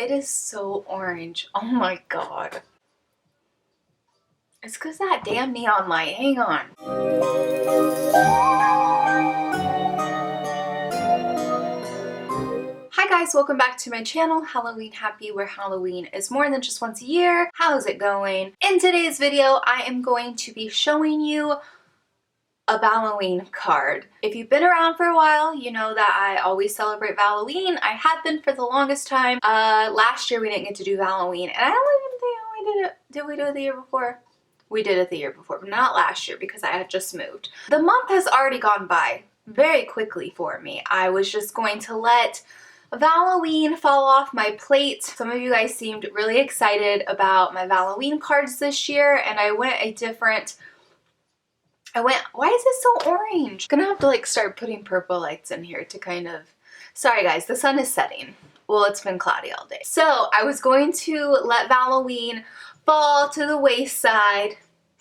It is so orange. Oh my god. It's because that damn neon light. Hang on. Hi guys, welcome back to my channel, Halloween Happy, where Halloween is more than just once a year. How's it going? In today's video, I am going to be showing you a Valloween card. If you've been around for a while, you know that I always celebrate Valloween. I have been for the longest time. Last year we didn't get to do Valloween, and I don't even think we did it. Did we do it the year before? We did it the year before, but not last year because I had just moved. The month has already gone by very quickly for me. I was just going to let Valloween fall off my plate. Some of you guys seemed really excited about my Valloween cards this year, and I went, why is it so orange? I'm gonna have to like start putting purple lights in here to kind of, sorry guys, the sun is setting. Well, it's been cloudy all day. So I was going to let Valloween fall to the wayside.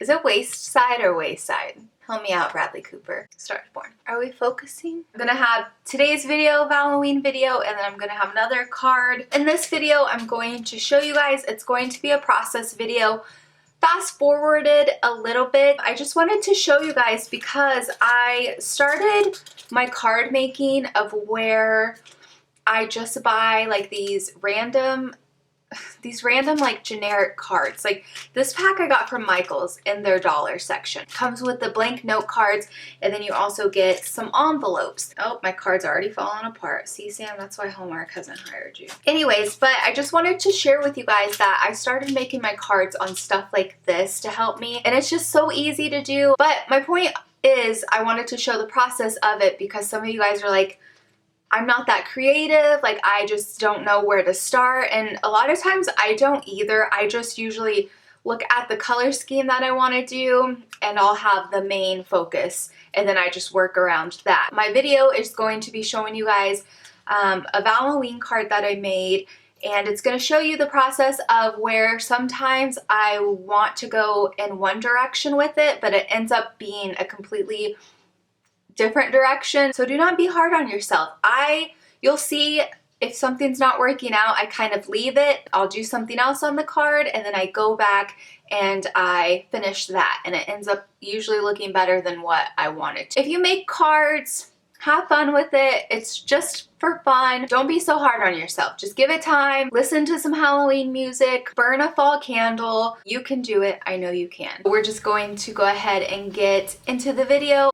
Is it waist side or wayside? Help me out, Bradley Cooper. Star is Born. Are we focusing? I'm gonna have today's video, Valloween video, and then I'm gonna have another card. In this video, I'm going to show you guys, it's going to be a process video. Fast forwarded a little bit. I just wanted to show you guys because I started my card making of where I just buy like these random like generic cards. Like this pack I got from Michael's in their dollar section. Comes with the blank note cards, and then you also get some envelopes. Oh, my card's already falling apart. See, Sam, that's why Hallmark hasn't hired you. Anyways, but I just wanted to share with you guys that I started making my cards on stuff like this to help me, and it's just so easy to do. But my point is I wanted to show the process of it because some of you guys are like, I'm not that creative, like I just don't know where to start, and a lot of times I don't either. I just usually look at the color scheme that I want to do and I'll have the main focus and then I just work around that. My video is going to be showing you guys a Valloween card that I made, and it's going to show you the process of where sometimes I want to go in one direction with it, but it ends up being a completely different direction. So do not be hard on yourself. You'll see if something's not working out, I kind of leave it. I'll do something else on the card and then I go back and I finish that, and it ends up usually looking better than what I wanted to. If you make cards, have fun with it. It's just for fun. Don't be so hard on yourself. Just give it time. Listen to some Halloween music. Burn a fall candle. You can do it. I know you can. We're just going to go ahead and get into the video.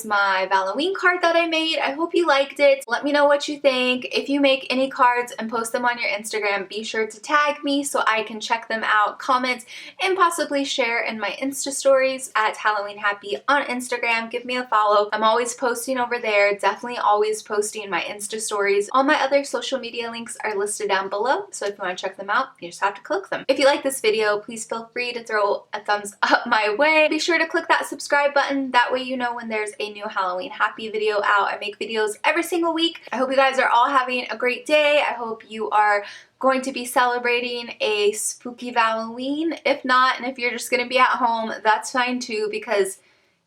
my Valloween card that I made. I hope you liked it. Let me know what you think. If you make any cards and post them on your Instagram, be sure to tag me so I can check them out, comment, and possibly share in my Insta stories at Halloween Happy on Instagram. Give me a follow. I'm always posting over there. Definitely always posting my Insta stories. All my other social media links are listed down below, so if you want to check them out, you just have to click them. If you like this video, please feel free to throw a thumbs up my way. Be sure to click that subscribe button. That way you know when there's a new Halloween Happy video out. I make videos every single week. I hope you guys are all having a great day. I hope you are going to be celebrating a spooky Valloween. If not, and if you're just going to be at home, that's fine too, because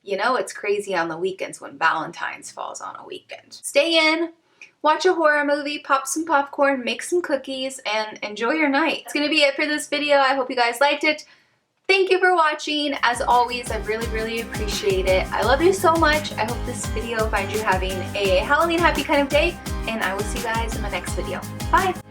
you know it's crazy on the weekends when Valentine's falls on a weekend. Stay in, watch a horror movie, pop some popcorn, make some cookies, and enjoy your night. That's going to be it for this video. I hope you guys liked it. Thank you for watching. As always, I really appreciate it. I love you so much. I hope this video finds you having a Halloween happy kind of day, and I will see you guys in my next video. Bye!